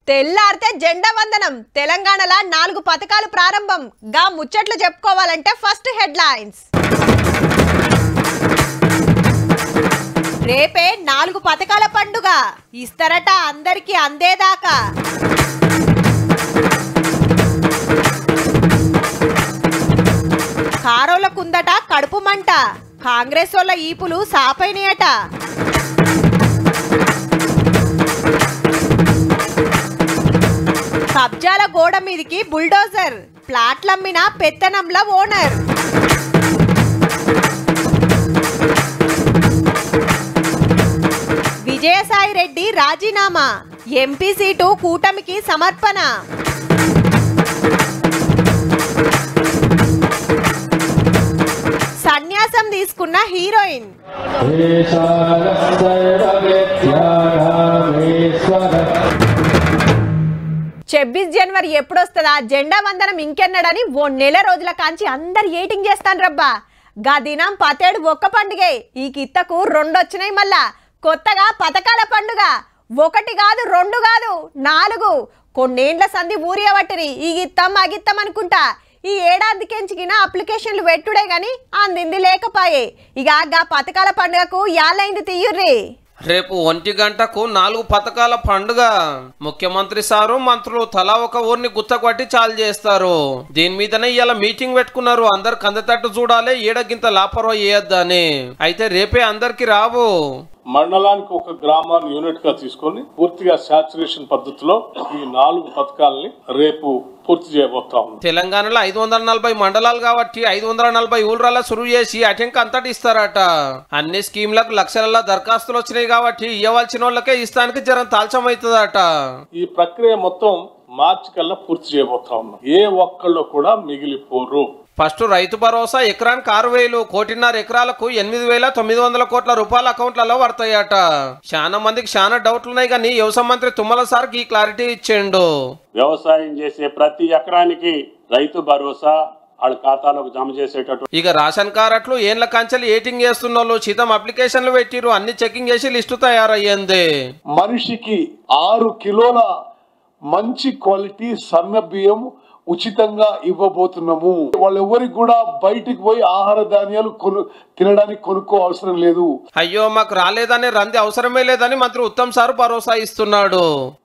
తెల్లారితే జెండా వందనం తెలంగాణలో 4 పథకాలు ప్రారంభం గా ముచ్చట్లు చెప్పుకోవాలంటే ఫస్ట్ హెడ్లైన్స్ రేపే 4 పథకాల పండుగ ఇస్తారట అందరికీ అందేదాకా కారోలకుందట కడుపు మంట కాంగ్రెస్ వాళ్ళ ఈపులు సాపైనయట కబ్జాల గోడ మీదికి బుల్డోజర్ ప్లాట్లమ్మిన పెత్తనంల ఓనర్ విజయసాయి రెడ్డి రాజీనామా ఎంపీ సీటు కూటమికి సమర్పణ సన్యాసం తీసుకున్న హీరోయిన్ 26 జనవరి ఎప్పుడొస్తుందా జెండా వందనం ఇంకెన్నడని ఓ నెల రోజుల కాంచి అందరు ఏటింగ్ చేస్తాను రబ్బా గా దినం 17 ఒక్క పండుగే ఈ కిత్తకు 2 వచ్చినాయి మళ్ళా కొత్తగా పథకాల పండుగ 1 కాదు 2 కాదు 4 కొన్నేండ్ల సంధి ఊరియబట్టిరి ఈ గిత్తం అగిత్తం అనుకుంటా ఈ ఏడాదికెంచికిన అప్లికేషన్లు పెట్టుడే గాని అందింది లేకపాయే ఇక గా పథకాల పండుగకు యాలైంది తీయుర్రి రేపు 1 గంటకు 4 పథకాల పండుగ ముఖ్యమంత్రి సారు మంత్రులు తలా ఒక ఊరిని గుత్తకొట్టి చాలు చేస్తారు దీని మీదనే ఇవాళ మీటింగ్ పెట్టుకున్నారు అందరు కందతట్టు చూడాలి ఏడగింత లాపరవ చేయొద్దని అయితే రేపే అందరికి రావు మండలానికి ఒక గ్రామాన్ని యూనిట్ గా తీసుకొని పూర్తిగా సాచురేషన్ పద్ధతిలో ఈ 4 పథకాలని రేపు పూర్తి చేయబోతాం తెలంగాణలో 540 మండలాలు కాబట్టి 540 ఊళ్ళ సురువు చేసి అటెంక్ అంతటి ఇస్తారట అన్ని స్కీమ్లకు లక్షల దరఖాస్తులు వచ్చినాయి కాబట్టి ఇవ్వాల్సిన వాళ్ళకే ఇస్తానికి జరం తాల్చమవుతుందట ఈ ప్రక్రియ మొత్తం మార్చి కల్లా పూర్తి చేయబోతా ఉన్నాం ఏ ఒక్కళ్ళు కూడా మిగిలిపోరు ఫస్ట్ రైతు భరోసా ఎకరానికి 6,000 1.5 ఎకరాలకు 8,900 కోట్ల రూపాయల అకౌంట్లలో పడతాయట చాలా మందికి చాలా డౌట్లు ఉన్నాయి కానీ వ్యవసాయ మంత్రి తుమ్మల సార్ ఈ క్లారిటీ ఇచ్చిండు వ్యవసాయం చేసే ప్రతి ఎకరానికి రైతు భరోసా వాళ్ళ ఖాతాలోకి జమ చేసేటట్టు ఇక రేషన్ కార్డులు ఏళ్ల కంచెలు ఏటింగ్ చేస్తున్న వాళ్ళు శీతం అప్లికేషన్లు పెట్టిరు అన్ని చెకింగ్ చేసి లిస్టు తయారయ్యింది మనిషికి 6 కిలోల మంచి క్వాలిటీ సన్న బియ్యం ఉచితంగా ఇవ్వబోతున్నాము వాళ్ళెవరికి కూడా బయటికి పోయి ఆహార ధాన్యాలు తినడానికి కొనుక్కో అవసరం లేదు అయ్యో మాకు రాలేదని రంది అవసరమే లేదని మంత్రి ఉత్తమ్ సార్ భరోసా ఇస్తున్నాడు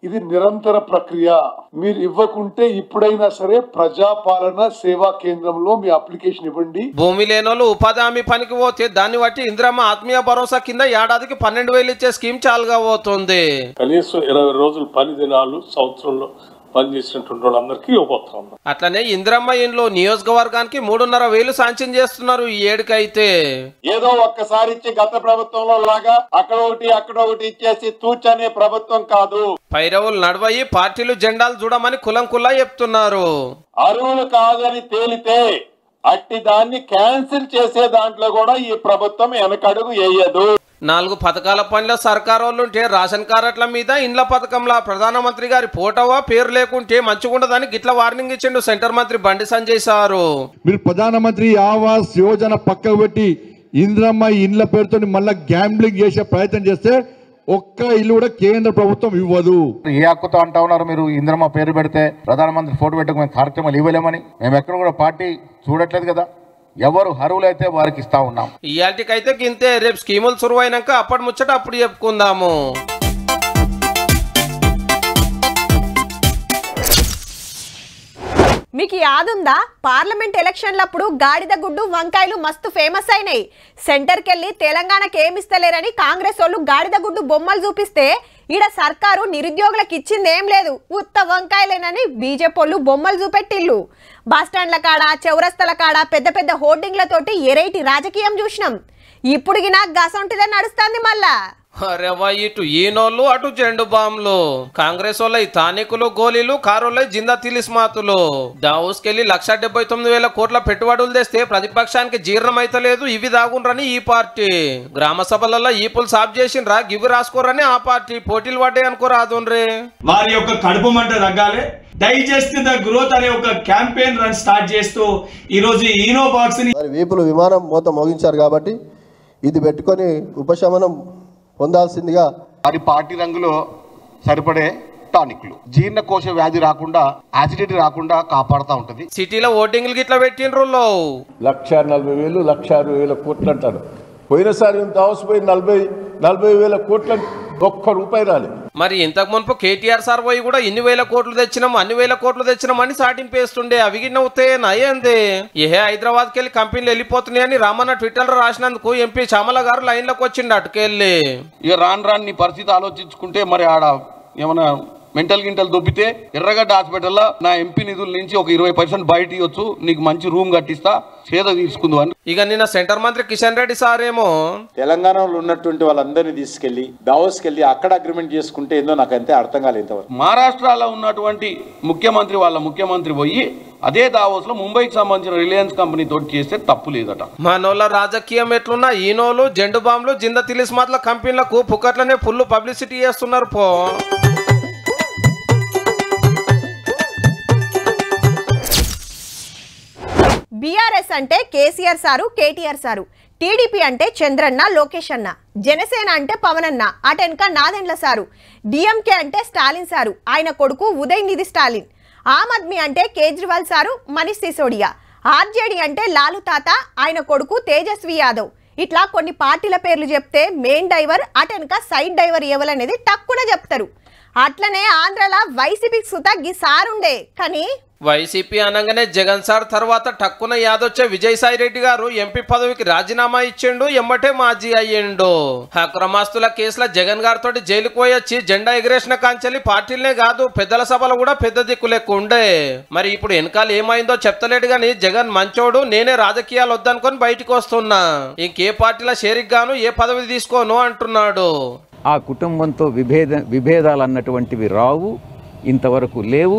ఇది నిరంతర ప్రక్రియ మీరు ఇవ్వకుంటే ఇప్పుడైనా సరే ప్రజాపాలన సేవా కేంద్రంలో మీ అప్లికేషన్ ఇవ్వండి భూమి లేనోళ్ళు ఉపాధి హామీ పనికి పోతే దాన్ని బట్టి ఇందిరమ్మ ఆత్మీయ భరోసా కింద ఏడాదికి 12,000 ఇచ్చే స్కీమ్ చాలుగా పోతుంది కనీసం 20 రోజులు 10 దినాలు సంవత్సరంలో పనిచేసినటువంటి వాళ్ళందరికీ ఇవ్వబోతాం అట్లనే ఇందిరమ్మ ఇంట్లో నియోజకవర్గానికి 3,500 శాంక్షన్ చేస్తున్నారు ఈ ఏడుకైతే ఏదో ఒక్కసారి ఇచ్చి గత ప్రభుత్వంలో లాగా అక్కడ ఒకటి ఇచ్చేసి తూచనే ప్రభుత్వం కాదు పైరవులు నడవయి పార్టీలు జెండాలు చూడమని కులం కుల్లా చెప్తున్నారు అరువులు కాదని తేలితే అట్టి దాన్ని క్యాన్సిల్ చేసే దాంట్లో కూడా ఈ ప్రభుత్వం వెనకడుగు వేయదు 4 పథకాల పనిలో సర్కారు వాళ్ళు ఉంటే రేషన్ కార్డుల మీద ఇండ్ల పథకంలా ప్రధానమంత్రి గారి ఫోటోవా పేరు లేకుంటే మంచిగుండదని గిట్ల వార్నింగ్ ఇచ్చిండు సెంటర్ మంత్రి బండి సంజయ్ సారు మీరు ప్రధానమంత్రి ఆవాస్ యోజన పక్కకు పెట్టి ఇందిరమ్మ ఇండ్ల పేరుతో మళ్ళా గ్యాంబ్లింగ్ చేసే ప్రయత్నం చేస్తే ఒక్క ఇల్లు కూడా కేంద్ర ప్రభుత్వం ఇవ్వదు ఏ హక్కుతో అంటా ఉన్నారు మీరు ఇందిరమ్మ పేరు పెడితే ప్రధానమంత్రి ఫోటో పెట్టుకుని కార్యక్రమాలు ఇవ్వలేమని మేము ఎక్కడ కూడా పార్టీ చూడట్లేదు కదా ఎవరు అర్హులైతే వారికి ఇస్తా ఉన్నాం ఇయాటికైతే గింతే రేపు స్కీములు సురువైనాక అప్పటి ముచ్చట అప్పుడు చెప్పుకుందాము మీకు యాదుందా పార్లమెంట్ ఎలక్షన్లప్పుడు గాడిద గుడ్డు వంకాయలు మస్తు ఫేమస్ అయినాయి సెంటర్కి వెళ్ళి తెలంగాణకి ఏమిస్తలేరని కాంగ్రెస్ వాళ్ళు గాడిద గుడ్డు బొమ్మలు చూపిస్తే ఈడ సర్కారు నిరుద్యోగులకు ఇచ్చింది ఏం లేదు ఉత్త వంకాయలేనని బీజేపీ వాళ్ళు బొమ్మలు చూపెట్టిల్లు బస్టాండ్ల కాడ చౌరస్తల కాడ పెద్ద పెద్ద హోర్డింగ్లతోటి ఎరైటి రాజకీయం చూసినాం ఇప్పుడు నాకు గసంటిదే నడుస్తుంది మళ్ళా అరేవా ఇటు ఈనోళ్ళు అటు జెండు బాంబులు కాంగ్రెస్ వాళ్ళ తానికులు గోలీలు కారోళ్ళ జిందా తిలిస్మాతులు దావుస్కెళ్లి 1,79,000 కోట్ల పెట్టుబడులు తెస్తే ప్రతిపక్షానికి జీర్ణమైతలేదు ఇవి దాగుండ్రని ఈ పార్టీ గ్రామ సభలలో ఈపులు సాఫ్ చేసిండ్రా గివి రాసుకోరని ఆ పార్టీ పోటీలు పడ్డాయి అనుకోరాదుండ్రే వారి యొక్క కడుపు మంట తగ్గాలి డైజెస్ట్ ద గ్రోత్ అనే ఒక క్యాంపెయిన్ రన్ స్టార్ట్ చేస్తూ ఈ రోజు ఈనో బాక్స్ ని వీపులు విమానం మోత మోగించారు కాబట్టి ఇది పెట్టుకొని ఉపశమనం పొందాల్సిందిగా అది పార్టీ రంగులో సరిపడే టానిక్లు జీర్ణకోశ వ్యాధి రాకుండా, యాసిడిటీ రాకుండా కాపాడుతూ ఉంటుంది. సిటీలో ఓటింగ్లు గిట్లా పెట్టిండ్రు. 1,40,000 1,60,000 కోట్లు అంటారు. పోయినసారి ఇంత హౌస్ పోయి 40,000 కోట్లు ఒక్క రూపాయి రాలేదు. మరి ఇంతకు మునుపు కేటీఆర్ సార్ పోయి కూడా ఇన్ని వేల కోట్లు తెచ్చినాం, అన్ని వేల కోట్లు తెచ్చినాం అని సాటింపేస్తుండే. అవి గిన్నె అవుతాయని అయ్యింది. హైదరాబాద్కి వెళ్ళి కంపెనీలు వెళ్ళిపోతున్నాయని రామన్న ట్విట్టర్లో రాసినందుకు ఎంపీ శ్యామల గారు లైన్లోకి వచ్చిండు అటుకెళ్ళి. ఇక రాను నీ పరిస్థితి ఆలోచించుకుంటే మరి ఆడ ఏమన్నా మెంటల్ గింటలు దొబ్బితే ఎర్రగడ్డ హాస్పిటల్లో నా ఎంపీ నిధుల నుంచి ఒక 20% బయట ఇవ్వచ్చు, నీకు మంచి రూమ్ కట్టిస్తా, చేద తీసుకుందు అని. ఇక నిన్న సెంటర్ మంత్రి కిషన్ రెడ్డి సార్ ఏమో తెలంగాణలో ఉన్నటువంటి వాళ్ళందరినీ తీసుకెళ్లి దావోస్కి వెళ్ళి అక్కడ అగ్రిమెంట్ చేసుకుంటే ఏందో నాకు అంతే అర్థం కాలేదు. మహారాష్ట్రలో ఉన్నటువంటి ముఖ్యమంత్రి పోయి అదే దావోస్ లో ముంబైకి సంబంధించిన రిలయన్స్ కంపెనీ తోటి చేస్తే తప్పు లేదట. మనోళ్ళ రాజకీయం ఎట్లున్నా ఈనోలు జెండు బాంబులు జిందా తిలిస్మాత్ల కంపెనీలకు పుక్కట్లనే ఫుల్ పబ్లిసిటీ చేస్తున్నారు పో. బీఆర్ఎస్ అంటే KCR sir, KTR sir. TDP అంటే చంద్రన్న, లోకేష్ అన్న. జనసేన అంటే పవన్ అన్న, అటెన్క నాదెండ్ల సారు. డిఎంకే అంటే స్టాలిన్ సారు, ఆయన కొడుకు ఉదయనిధి స్టాలిన్. ఆమ్ ఆద్మీ అంటే కేజ్రీవాల్ సారు, మనీష్ సిసోడియా. ఆర్జేడీ అంటే లాలు తాత, ఆయన కొడుకు తేజస్వి యాదవ్. ఇట్లా కొన్ని పార్టీల పేర్లు చెప్తే మెయిన్ డైవర్ అటెన్క సైడ్ డైవర్ ఎవరనేది తక్కువ చెప్తారు. అట్లనే ఆంధ్రలో వైసీపీకి సుత గీ సారుండే, కానీ వైసీపీ అనగానే జగన్ సార్ తర్వాత టక్కున యాదొచ్చే విజయసాయి రెడ్డి గారు ఎంపీ పదవికి రాజీనామా ఇచ్చిండు, ఎమ్మటే మాజీ అయ్యిండు. అక్రమాస్తుల కేసుల జగన్ గారితో జైలుకు పోయొచ్చి జెండా ఎగిరేసిన కాంచెల్లి పార్టీలనే కాదు పెద్దల సభలు కూడా పెద్ద దిక్కు లెక్క ఉండే. మరి ఇప్పుడు వెనకాల ఏమైందో చెప్తలేడు గాని జగన్ మంచోడు, నేనే రాజకీయాలు వద్దనుకొని బయటకు వస్తున్నా, ఇంకే పార్టీల షేరిక్ గాను ఏ పదవి తీసుకోను అంటున్నాడు. ఆ కుటుంబంతో విభేదాలు అన్నటువంటివి రావు, ఇంతవరకు లేవు,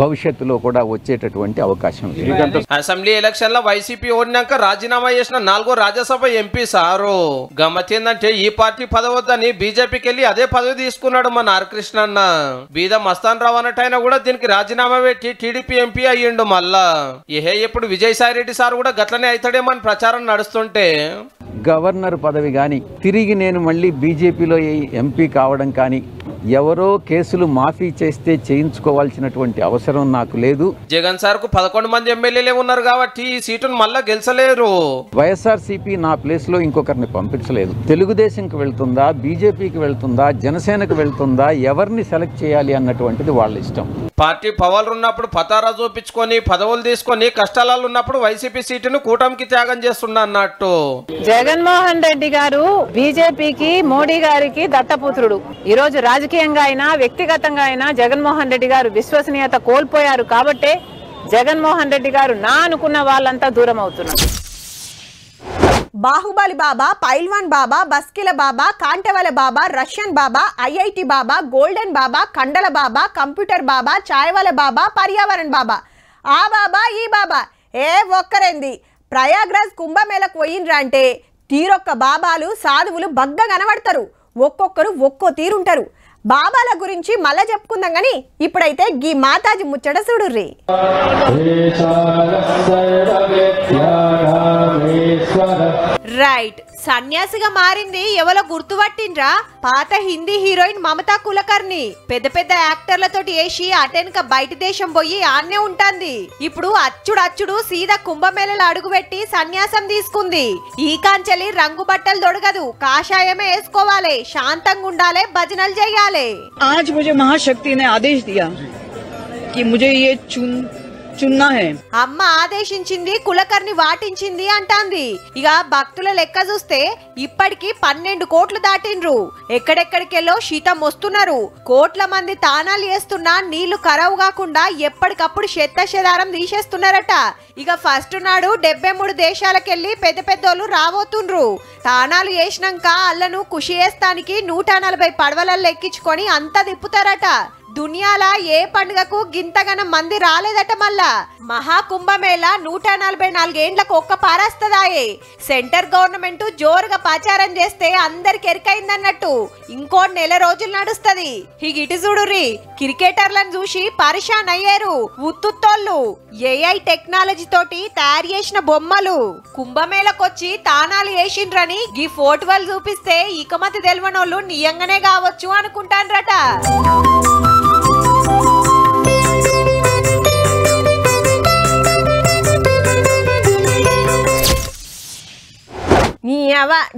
భవిష్యత్తులో కూడా వచ్చేటటువంటి అవకాశం లేదు. అసెంబ్లీ ఎలక్షన్ లో వైసీపీ ఓడినాక రాజీనామా చేసిన 4వ రాజ్యసభ ఎంపీ సారు. గమ్మత్ ఏందంటే ఈ పార్టీ పదవద్దని బీజేపీకి వెళ్ళి అదే పదవి తీసుకున్నాడు మన ఆర్ కృష్ణ అన్న. బీద మస్తాన్ రావు అన్నట్టయినా కూడా దీనికి రాజీనామా పెట్టి టీడీపీ ఎంపీ అయ్యిండు. మళ్ళా ఇప్పుడు విజయసాయి రెడ్డి సార్ కూడా గట్లనే అవుతాడేమో అని ప్రచారం నడుస్తుంటే గవర్నర్ పదవి కానీ తిరిగి నేను మళ్ళీ బీజేపీలో ఎంపీ కావడం కానీ ఎవరో కేసులు మాఫీ చేస్తే చేయించుకోవాల్సినటువంటి అవసరం నాకు లేదు. జగన్ సార్ కు 11 మంది ఎమ్మెల్యేలే ఉన్నారు కాబట్టి ఈ సీటును మళ్ళా గెలిచలేరు. వైఎస్ఆర్సీపీ నా ప్లేస్ లో ఇంకొకరిని పంపించలేదు. తెలుగుదేశంకి వెళ్తుందా, బీజేపీకి వెళ్తుందా, జనసేనకు వెళ్తుందా, ఎవరిని సెలెక్ట్ చేయాలి అన్నటువంటిది వాళ్ళ ఇష్టం. పార్టీ పవర్లు ఉన్నప్పుడు పతారా చూపించుకొని పదవులు తీసుకొని కష్టాలలో ఉన్నప్పుడు వైసీపీ సీటును కూటమికి త్యాగం చేస్తున్నా అన్నట్టు. జగన్మోహన్ రెడ్డి గారు బీజేపీకి, మోడీ గారికి దత్తపుత్రుడు. ఈ రోజు రాజకీయంగా అయినా వ్యక్తిగతంగా అయినా జగన్మోహన్ రెడ్డి గారు విశ్వసనీయత కోల్పోయారు కాబట్టే జగన్మోహన్ రెడ్డి గారు నా అనుకున్న వాళ్ళంతా దూరం అవుతున్నారు. బాహుబలి బాబా, పైల్వాన్ బాబా, బస్కిల బాబా, కాంటవల బాబా, రష్యన్ బాబా, ఐఐటి బాబా, గోల్డెన్ బాబా, కండల బాబా, కంప్యూటర్ బాబా, చాయవల బాబా, పర్యావరణ బాబా. ఆ బాబా ఈ బాబా ఏ ఒక్కరేంది. ప్రయాగ్రాజ్ కుంభమేళకు పోయినరా అంటే తీరొక్క బాబాలు సాధువులు బగ్గ కనబడతారు. ఒక్కొక్కరు ఒక్కో తీరుంటారు. బాబాల గురించి మళ్ళా చెప్పుకుందాం గాని ఇప్పుడైతే గీ మాతాజీ ముచ్చట చూడుర్రి. రైట్, సన్యాసిగా మారింది ఎవరో గుర్తుపట్టిండ్రా? పాత హిందీ హీరోయిన్ మమతా కులకర్ణి. పెద్ద పెద్ద యాక్టర్లతోటి వేసి అటెన్క బయట దేశం పోయి ఆన్నే ఉంటాంది. ఇప్పుడు అచ్చుడు సీదా కుంభమేళలో అడుగుపెట్టి సన్యాసం తీసుకుంది. ఈ కాంచెలి రంగు బట్టలు దొడగదు, కాషాయమే వేసుకోవాలి, శాంతంగా ఉండాలి, భజనలు చేయాలి. आज मुझे महाशक्ति ने आदेश दिया कि मुझे ये चुनना है. అమ్మ ఆదేశించింది, కులకర్ణి వాటించింది అంటాంది. ఇక భక్తుల లెక్క చూస్తే ఇప్పటికి 12 కోట్లు దాటిండ్రు. ఎక్కడెక్కడికెళ్ళో శీతం వస్తున్నారు. కోట్ల మంది తానాలు చేస్తున్నా నీళ్లు ఖరాబు కాకుండా ఎప్పటికప్పుడు చెదారం తీసేస్తున్నారట. ఇక ఫస్ట్ నాడు 73 దేశాలకెళ్లి పెద్ద పెద్దోళ్ళు రాబోతుండ్రు. తానాలు చేసినాక అల్లను ఖుషి చేస్తానికి 140 పడవలలో ఎక్కించుకొని అంతా తిప్పుతారట. దునియాల ఏ పండుగకు గింతగనం మంది రాలేదట. మళ్ళా మహాకుంభమేళ 144 ఏండ్లకు ఒక్క పారేస్తదాయే. సెంటర్ గవర్నమెంట్ జోరుగా ప్రచారం చేస్తే అందరికి ఎరికైందన్నట్టు ఇంకో నెల రోజులు నడుస్తది. ఇటు చూడుర్రి, క్రికెటర్లను చూసి పరిశాన్ అయ్యారు ఉత్తుత్తోళ్ళు. ఏఐ టెక్నాలజీ తోటి తయారు చేసిన బొమ్మలు కుంభమేళకొచ్చి తానాలు వేసిండ్రని ఈ ఫోటోలు చూపిస్తే ఇకమతి తెలవనోళ్ళు నియంగానే కావచ్చు అనుకుంటాన్రట.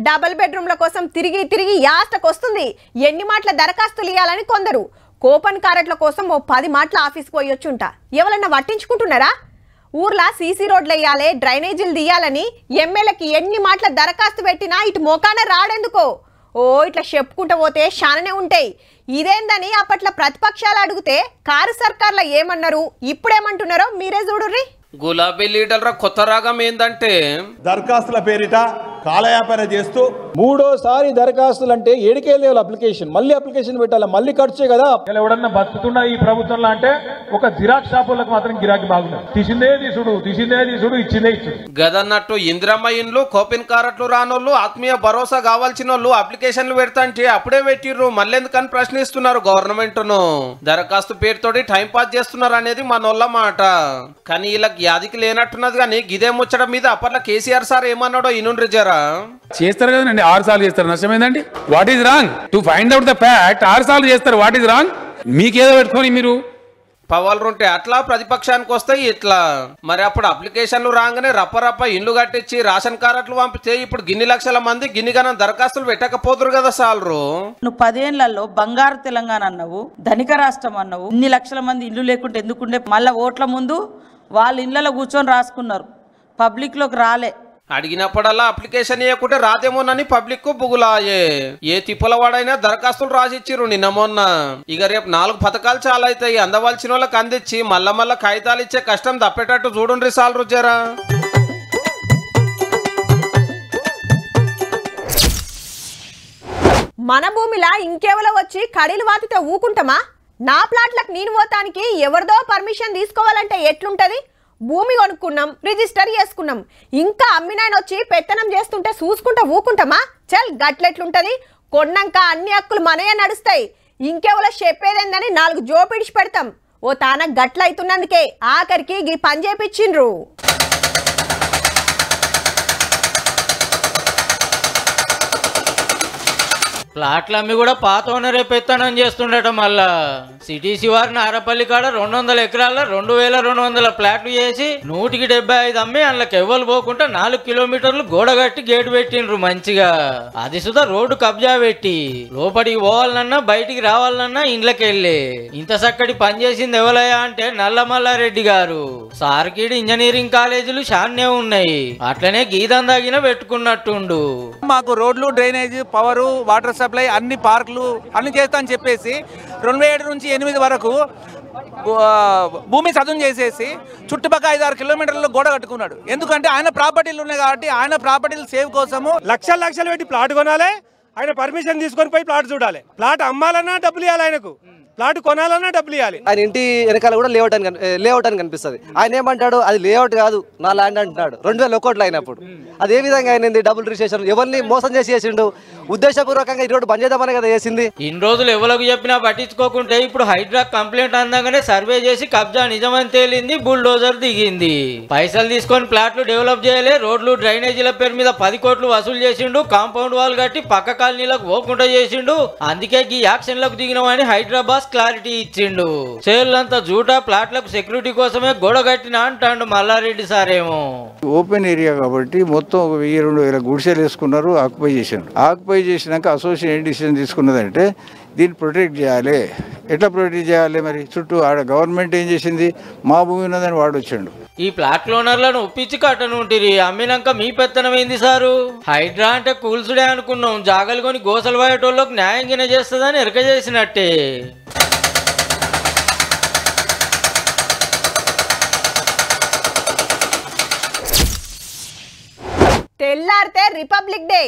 డబుల్ బెడ్రూమ్ల కోసం తిరిగి తిరిగి యాస్టకొస్తుంది. ఎన్ని మాటల దరఖాస్తులు ఇవ్వాలని కొందరు, కూపన్ కార్డుల కోసం ఓ 10 మాటల ఆఫీస్కి పోయొచ్చుంట. ఎవరన్నా పట్టించుకుంటున్నారా? ఊర్లా సీసీ రోడ్లు వేయాలి, డ్రైనేజీలు తీయాలని ఎమ్మెల్యేకి ఎన్ని మాటల దరఖాస్తు పెట్టినా ఇటు మోకాన రాడెందుకో. ఓ ఇట్లా చెప్పుకుంటూ పోతే శాననే ఉంటాయి. ఇదేందని అప్పట్లో ప్రతిపక్షాలు అడిగితే కారు సర్కార్లో ఏమన్నారు, ఇప్పుడేమంటున్నారో మీరే చూడుర్రి. గులాబీ లీడర్ల కొత్త రాగం ఏందంటే దరఖాస్తుల పేరిట కాలయాపన చేస్తూ మూడోసారి దరఖాస్తులు అంటే ఏడికేళ్ళ అప్లికేషన్, మళ్ళీ అప్లికేషన్ పెట్టాలి, మళ్ళీ ఖర్చే కదా. ఎవడన్నా బతుకుతున్నా ఈ ప్రభుత్వంలో అంటే ఒక జిరాక్స్ షాపులకు మాత్రం గిరాకీ బాగుంది. తీసిందే తీసుడు ఇచ్చిందే ఇచ్చుడు గదన్నట్టు ఇందిరమ్మ ఇండ్లు, కూపన్ కార్డులు రానోళ్ళు, ఆత్మీయ భరోసా కావాల్సిన వాళ్ళు అప్లికేషన్లు పెడతాంటే అప్పుడే పెట్టిర్రు, మళ్ళెందుకని ప్రశ్నిస్తున్నారు గవర్నమెంట్ ను. దరఖాస్తు పేరుతోటి టైం పాస్ చేస్తున్నారు అనేది మనోళ్ళ మాట. కానీ ఇలా యాదికి లేనట్టున్నది. కానీ గిదే ముచ్చట మీద అప్పట్లో కేసీఆర్ సార్ ఏమన్నాడో ఇనుండ్రి జరా. చేస్తారు కదండి, 6 సార్లు చేస్తారు, నష్టమేందండి? What is wrong to find out the fact? 6 సార్లు చేస్తారు, వాట్ ఈస్ రాంగ్? మీకేదో పెట్టుకొని మీరు పవర్లుంటే అట్లా, ప్రతిపక్షానికి వస్తాయి ఇట్లా. మరి అప్పుడు అప్లికేషన్లు రాగానే రప్ప ఇండ్లు కట్టించి రేషన్ కార్డులు పంపితే ఇప్పుడు గిన్ని లక్షల మంది గిన్నిగానం దరఖాస్తులు పెట్టకపోతురు కదా సాలరు. నువ్వు 10 ఏళ్లలో బంగారు తెలంగాణ అన్నావు, ధనిక రాష్ట్రం అన్నావు, ఇన్ని లక్షల మంది ఇల్లు లేకుంటే ఎందుకుండే? మళ్ళీ ఓట్ల ముందు వాళ్ళ ఇళ్లలో కూర్చొని రాసుకున్నారు, పబ్లిక్ లోకి రాలే. అడిగినప్పుడల్లా అప్లికేషన్ ఇవ్వకుంటే రాదేమోనని పబ్లిక్ కు బుగులాయే. ఏ తిప్పలవాడైనా దరఖాస్తులు రాసిచ్చిరు నిన్న మొన్న. ఇక రేపు 4 పథకాలు చాలా అవుతాయి, అందవలసిన వాళ్ళకి అందించి మళ్ళా కాగితాలు ఇచ్చే కష్టం తప్పేటట్టు చూడుండ్రి సాలరు జరా. మన భూమిలా ఇంకెవరో వచ్చి కడీలు వాతితే ఊకుంటామా? నా ప్లాట్లకు నేను పోతానికి ఎవరిదో పర్మిషన్ తీసుకోవాలంటే ఎట్లుంటది? భూమి కొనుక్కున్నాం, రిజిస్టర్ చేసుకున్నాం, ఇంకా అమ్మినాయన వచ్చి పెత్తనం చేస్తుంటే చూసుకుంటా ఊకుంటామా? చల్ గట్లెట్లుంటది? కొన్నాక అన్ని హక్కులు మనయే నడుస్తాయి. ఇంకెవరో చెప్పేదేందని 4 జోపిడిచి పెడతాం. ఓ తాన గట్లయితున్నందుకే ఆఖరికి గీ పని చేపించిండ్రు. ప్లాట్లు అమ్మి కూడా పాత ఓనరే పెత్తనం చేస్తుండటం. మళ్ళా సిటీ శివారు నారపల్లి కాడ 200 ఎకరాల 2200 ప్లాట్లు చేసి 175 అమ్మి అందులోకి ఎవ్వరు పోకుండా 4 కిలోమీటర్లు గోడ కట్టి గేటు పెట్టిండ్రు మంచిగా. అది సుధా రోడ్డు కబ్జా పెట్టి లోపలికి పోవాలన్నా బయటికి రావాలన్నా ఇండ్లకి వెళ్ళి ఇంత చక్కటి పని చేసింది ఎవరయ్యా అంటే నల్లమల్లారెడ్డి గారు. సార్కిడ్ ఇంజనీరింగ్ కాలేజీలు చాన్నే ఉన్నాయి, అట్లనే గీతం దాగిన పెట్టుకున్నట్టుండు. మాకు రోడ్లు, డ్రైనేజ్, పవర్, వాటర్ సప్లై, అన్ని పార్కులు అన్ని చేస్తా అని చెప్పేసి 2007 నుంచి 2008 వరకు భూమి చదును చేసేసి చుట్టుపక్కల 5-6 కిలోమీటర్లు గోడ కట్టుకున్నాడు. ఎందుకంటే ఆయన ప్రాపర్టీలు ఉన్నాయి కాబట్టి ఆయన ప్రాపర్టీలు సేవ్ కోసము లక్షలు పెట్టి ప్లాట్ కొనాలి, ఆయన పర్మిషన్ తీసుకొని పోయి ప్లాట్ చూడాలి. ప్లాట్ అమ్మాలన్నా డబ్బులు ఇవ్వాలి, ఆయనకు ప్లాట్ కొనాలన్నా డబ్బులు ఇవ్వాలి. ఆయన ఇంటి వెనకాల కూడా లేఅవుట్ అని కనిపిస్తుంది. ఆయన ఏమంటాడు, అది లేఅవుట్ కాదు నా ల్యాండ్ అంటున్నాడు. 2001లో అయినప్పుడు అది ఏ విధంగా అయినది? Double registration. ఎవరిని మోసం చేసి చేసిండు? ఉద్దేశపూర్వకంగా ఈ రోడ్డు బంద్ చేద్దామనే కదా చేసింది. ఇన్ని రోజులు ఎవరికి చెప్పినా పట్టించుకోకుంటే ఇప్పుడు హైడ్రా కంప్లైంట్ అందంగానే సర్వే చేసి కబ్జా నిజమని తేలింది, బుల్డోజర్ దిగింది. పైసలు తీసుకొని ప్లాట్లు డెవలప్ చేయలే, రోడ్లు డ్రైనేజీల పేరు మీద 10 కోట్లు వసూలు చేసిండు, కాంపౌండ్ వాల్ కట్టి పక్క కాలనీలకు పోకుండా చేసిండు. అందుకే ఈ యాక్షన్లకు దిగినవని హైదరాబాద్ క్లారిటీ ఇచ్చిండు. సేల్లంతా జూటా, ప్లాట్లకు సెక్యూరిటీ కోసమే గోడ కట్టినా అంటాడు మల్లారెడ్డి సారేమో. ఓపెన్ ఏరియా కాబట్టి మొత్తం 1000-2000 గుడిసెలు వేసుకున్నారు, ఆక్యుపై చేశారు. ఆక్యుపై చేసినాక అసోసియేషన్ డిసిషన్ తీసుకున్నదంటే దీన్ని ప్రొటెక్ట్ చేయాలి. ఎట్లా ప్రొటెక్ట్ చేయాలి? మరి చుట్టూ ఆడ గవర్నమెంట్ ఏం చేసింది, మా భూమి ఉన్నదని వాడు వచ్చాడు. ఈ ప్లాట్ ఓనర్లను ఒప్పించి కట్టనుంటిరి, అమ్మినాక మీ పెత్తనం ఏంది సారు? హైడ్రా అంటే కూల్సుడే అనుకున్నాం, జాగలు కొని గోసలు పోయేటోళ్ళకి న్యాయం గిన చేస్తుందని ఎరక చేసినట్టే. తెల్లారితే రిపబ్లిక్ డే,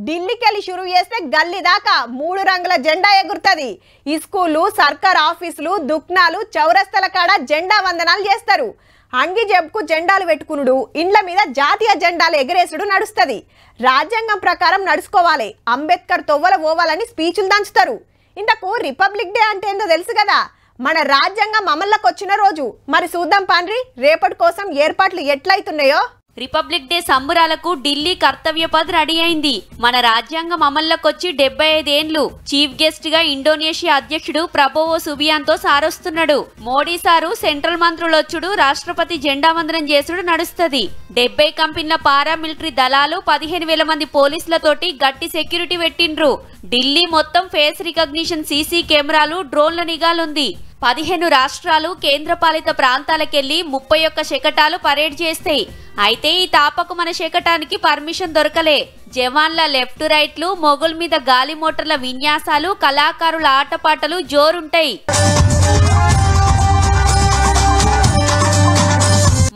ఢిల్లీకి వెళ్ళి షురు చేస్తే గల్లీ దాకా 3 రంగుల జెండా ఎగురుతుంది. ఈ స్కూళ్ళు, సర్కార్ ఆఫీసులు, దుక్నాలు, చౌరస్తల కాడ జెండా వందనాలు చేస్తారు. అంగి జబ్బుకు జెండాలు పెట్టుకునుడు, ఇండ్ల మీద జాతీయ జెండాలు ఎగరేసుడు నడుస్తుంది. రాజ్యాంగం ప్రకారం నడుచుకోవాలి, అంబేద్కర్ తొవ్వల పోవాలని స్పీచ్లు దంచుతారు. ఇంతకు రిపబ్లిక్ డే అంటే ఏందో తెలుసు కదా? మన రాజ్యాంగం అమల్లోకి వచ్చిన రోజు. మరి చూద్దాం పాండ్రి రేపటి కోసం ఏర్పాట్లు ఎట్లయితున్నాయో. రిపబ్లిక్ డే సంబురాలకు ఢిల్లీ కర్తవ్య పథ్ రెడీ అయింది. మన రాజ్యాంగం అమల్లోకొచ్చి 75 ఏండ్లు. చీఫ్ గెస్ట్ గా ఇండోనేషియా అధ్యక్షుడు ప్రబోవో సుబియాంతో సారొస్తున్నాడు. మోడీ సారు సెంట్రల్ మంత్రులొచ్చుడు, రాష్ట్రపతి జెండా వందనం చేసుడు నడుస్తది. 70 కంపెనీల పారామిలిటరీ దళాలు 15,000 మంది పోలీసులతోటి గట్టి సెక్యూరిటీ పెట్టిండ్రు. ఢిల్లీ మొత్తం ఫేస్ రికగ్నిషన్ సీసీ కెమెరాలు, డ్రోన్ల నిఘాలుంది. 15 రాష్ట్రాలు కేంద్రపాలిత ప్రాంతాలకెళ్లి 31 శకటాలు పరేడ్ చేస్తాయి. అయితే ఈ తాపకు మన శకటానికి పర్మిషన్ దొరకలే. జవాన్ల లెఫ్ట్ రైట్లు, మొగుల్ మీద గాలి మోటార్ల విన్యాసాలు, కళాకారుల ఆటపాటలు జోరుంటాయి.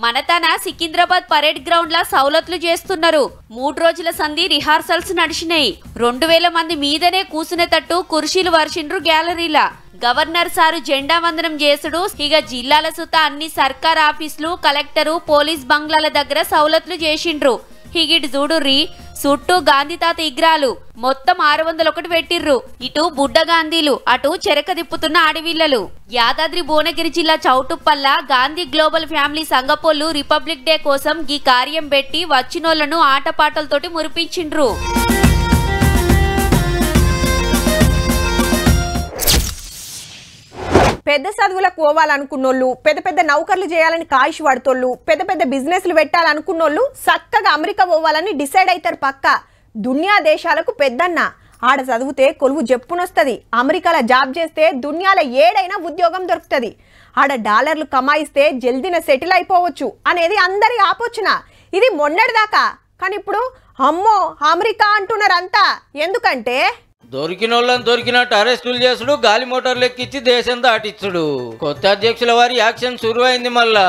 మన తన సికింద్రాబాద్ పరేడ్ గ్రౌండ్ లా సౌలతులు చేస్తున్నారు. 3 రోజుల సంధి రిహార్సల్స్ నడిచినాయి. 2,000 మంది మీదనే కూసునేటట్టు కుర్చీలు వర్షిండ్రు గ్యాలరీలా. గవర్నర్ సారు జెండా వందనం చేసుడు. ఇక జిల్లాల సుత అన్ని సర్కార్ ఆఫీసులు, కలెక్టరు, పోలీస్ బంగ్లాల దగ్గర సౌలతులు చేసిండ్రు. హిగిటి చూడుర్రి, చుట్టూ గాంధీ తాత ఇగ్రాలు మొత్తం 601 పెట్టిర్రు. ఇటు బుడ్డ గాంధీలు, అటు చెరక తిప్పుతున్న ఆడవిల్లలు. యాదాద్రి భువనగిరి జిల్లా చౌటుప్పల్ల గాంధీ గ్లోబల్ ఫ్యామిలీ సంగపోళ్ళు రిపబ్లిక్ డే కోసం ఈ కార్యం పెట్టి వచ్చినోళ్లను ఆటపాటలతోటి మురిపించిండ్రు. పెద్ద చదువులకు పోవాలనుకున్నోళ్ళు, పెద్ద పెద్ద నౌకర్లు చేయాలని కాయిష్ పడుతోళ్ళు, పెద్ద పెద్ద బిజినెస్లు పెట్టాలనుకున్నోళ్ళు చక్కగా అమెరికా పోవాలని డిసైడ్ అవుతారు. పక్క దునియా దేశాలకు పెద్దన్న. ఆడ చదివితే కొలువు జప్పునొస్తుంది. అమెరికాలో జాబ్ చేస్తే దునియాలో ఏడైనా ఉద్యోగం దొరుకుతుంది. ఆడ డాలర్లు కమాయిస్తే జల్దీన సెటిల్ అయిపోవచ్చు అనేది అందరి ఆపోచన. ఇది మొన్నటిదాకా. కానీ ఇప్పుడు అమ్మో అమెరికా అంటున్నారంతా. ఎందుకంటే దొరికినోళ్ళని దొరికినట్టు అరెస్టులు చేసుడు, గాలి మోటార్లు ఎక్కించి దేశం దాటిచ్చుడు. కొత్త అధ్యక్షుల వారి యాక్షన్ శురువైంది. మళ్ళా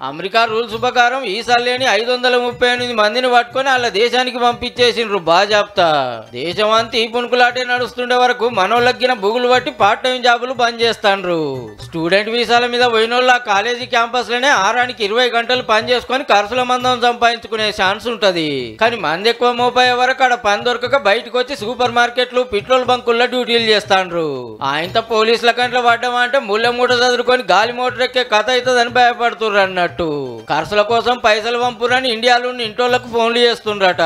అమెరికా రూల్స్ ప్రకారం ఈసారి 538 మందిని పట్టుకొని వాళ్ళ దేశానికి పంపించేసిండ్రు బాజాప్తా. దేశం అంతా ఈ పుణుకులాటే నడుస్తుండే వరకు మనోళ్ళగిన బుగులు పట్టి పార్ట్ టైం జాబులు బంద్ చేస్తాండ్రు. స్టూడెంట్ వీసాల మీద పోయినోళ్ళు ఆ కాలేజీ క్యాంపస్ లోనే 6 20 గంటలు పని చేసుకొని ఖర్చుల మందం సంపాదించుకునే ఛాన్స్ ఉంటది. కానీ మంది ఎక్కువ మోపోయే వరకు ఆడ పని దొరకక బయటకు వచ్చి సూపర్ మార్కెట్లు, పెట్రోల్ బంకుల్లో డ్యూటీలు చేస్తాండ్రు. ఆయనతో పోలీసుల కంట్లో పడ్డామంటే ముళ్ళ మూట చదువుకొని గాలి మోటార్ ఎక్కే కథ అవుతుందని భయపడుతుర్రు అన్నట్టు. ఖర్చుల కోసం పైసలు పంపురని ఇండియాలో ఇంటోళ్లకు ఫోన్లు చేస్తుండ్రట.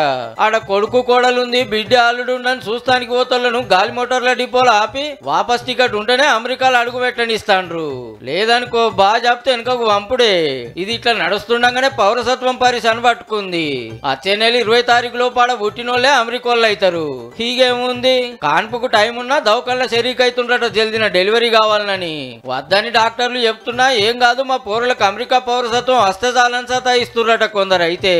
ఆడ కొడుకు కోడలుంది, బిడ్డ అల్లుడు ఉండని చూస్తానికి పోతోళ్లను గాలి మోటార్ల డిపోలో ఆపి వాపస్ టికెట్ ఉంటేనే అమెరికాలో అడుగు పెట్టనిస్తాండ్రు. లేదనుకో బాజాప్తే వెనుకకు పంపుడే. ఇది ఇట్లా నడుస్తుండగానే పౌరసత్వం పరిసని పట్టుకుంది. వచ్చే నెల 20 తారీఖు లోపు ఆడ పుట్టినోళ్లే అమెరికోళ్ళు అవుతారు. హీగేముంది, కాన్పుకు టైం ఉన్నా దౌకళ్ళ షరీక్ అవుతుండట జల్దిన డెలివరీ కావాలని. వద్దని డాక్టర్లు చెప్తున్నా ఏం కాదు మా పౌరులకు అమెరికా పౌరసత్వం వస్తే చాలని సతాయిస్తున్నట కొందరు. అయితే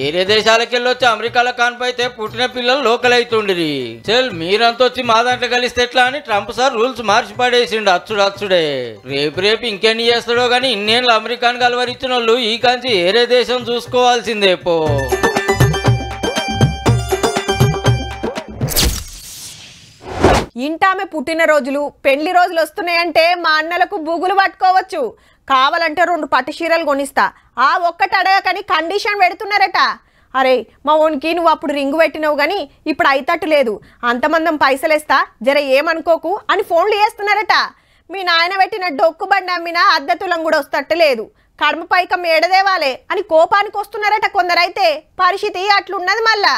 ఏరే దేశాలకెళ్ళి వచ్చి అమెరికాలో కాన్పు అయితే పుట్టిన పిల్లలు లోకల్ అవుతుండ్రి. చెల్ మీరంతా వచ్చి మా దాంట్లో కలిస్తే ఎట్లా అని ట్రంప్ సార్ రూల్స్ మార్చి పడేసిండు. అచ్చుడే రేపు ఇంకెన్ని చేస్తాడో గానీ ఇన్నేళ్ళు అమెరికాను కలవరిచ్చిన వాళ్ళు ఈ కాంచి ఏరే దేశం చూసుకోవాల్సిందే పో. ఇంటామె పుట్టినరోజులు, పెళ్లి రోజులు వస్తున్నాయంటే మా అన్నలకు బుగులు పట్టుకోవచ్చు. కావాలంటే 2 పట్టు చీరలు కొనిస్తా. ఆ ఒక్కటి అడగకని కండిషన్ పెడుతున్నారట. అరే మా ఓనికి నువ్వు అప్పుడు రింగు పెట్టినావు కానీ ఇప్పుడు అయితట్టు లేదు, అంతమందం పైసలేస్తా జర ఏమనుకోకు అని ఫోన్లు చేస్తున్నారట. మీ నాయన పెట్టిన డొక్కు బండి అమ్మినా అద్దతులం కూడా వస్తట్లేదు. కడమ పైకం ఏడదేవాలే అని కోపానికి వస్తున్నారట కొందరైతే. పరిస్థితి అట్లున్నది. మళ్ళా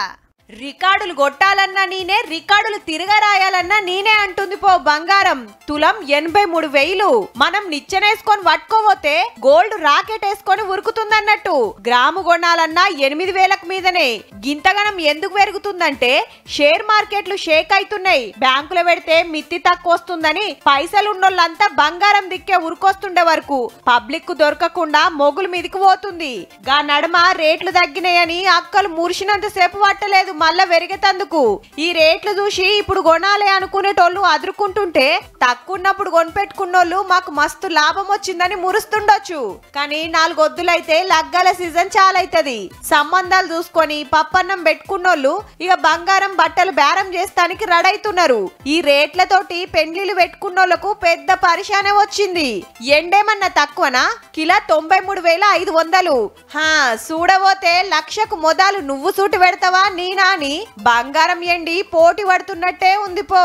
రికార్డులు కొట్టాలన్నా నేనే, రికార్డులు తిరగరాయాలన్నా నేనే అంటుంది పో బంగారం. తులం 83,000. మనం నిచ్చెనేసుకొని పట్టుకోపోతే గోల్డ్ రాకెట్ వేసుకొని ఉరుకుతుందన్నట్టు. గ్రాము కొనాలన్నా 8,000 మీదనే. గింతగనం ఎందుకు పెరుగుతుందంటే షేర్ మార్కెట్లు షేక్ అవుతున్నాయి. బ్యాంకులో పెడితే మిత్తి తక్కువ వస్తుందని పైసలున్నోళ్ళంతా బంగారం దిక్కే ఉరుకొస్తుండే వరకు పబ్లిక్ కు దొరకకుండా మొగులు మీదికి పోతుంది. గా నడమ రేట్లు తగ్గినాయని అక్కలు మురిసినంత సేపు పట్టలేదు మళ్ళా వెరిగేతందుకు. ఈ రేట్లు చూసి ఇప్పుడు కొనాలి అనుకునేటోళ్ళు అదురుకుంటుంటే తక్కువన్నప్పుడు కొనిపెట్టుకున్నోళ్ళు మాకు మస్తు లాభం వచ్చిందని మురుస్తుండొచ్చు. కానీ 4 వద్దులైతే లగ్గాల సీజన్ చాలైతది. సంబంధాలు చూసుకొని పప్పన్నం పెట్టుకున్నోళ్ళు ఇక బంగారం బట్టలు బేరం చేస్తానికి రెడైతున్నారు. ఈ రేట్లతోటి పెండ్లిలు పెట్టుకున్నోళ్లకు పెద్ద పరిశానే వచ్చింది. ఎండేమన్నా తక్కువనా? కిలో 93,500. చూడబోతే 1,00,000కు మొదలు నువ్వు సూటి పెడతావా నీనా అని బంగారం ఎండి పోటీ పడుతున్నట్టే ఉంది పో.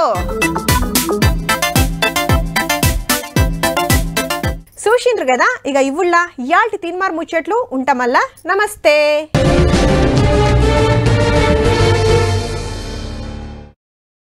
చూసిండ్రు కదా ఇక ఇవుళ్ళ ఇయాల్టి తీన్మార్ ముచ్చట్లు ఉంటామల్లా నమస్తే.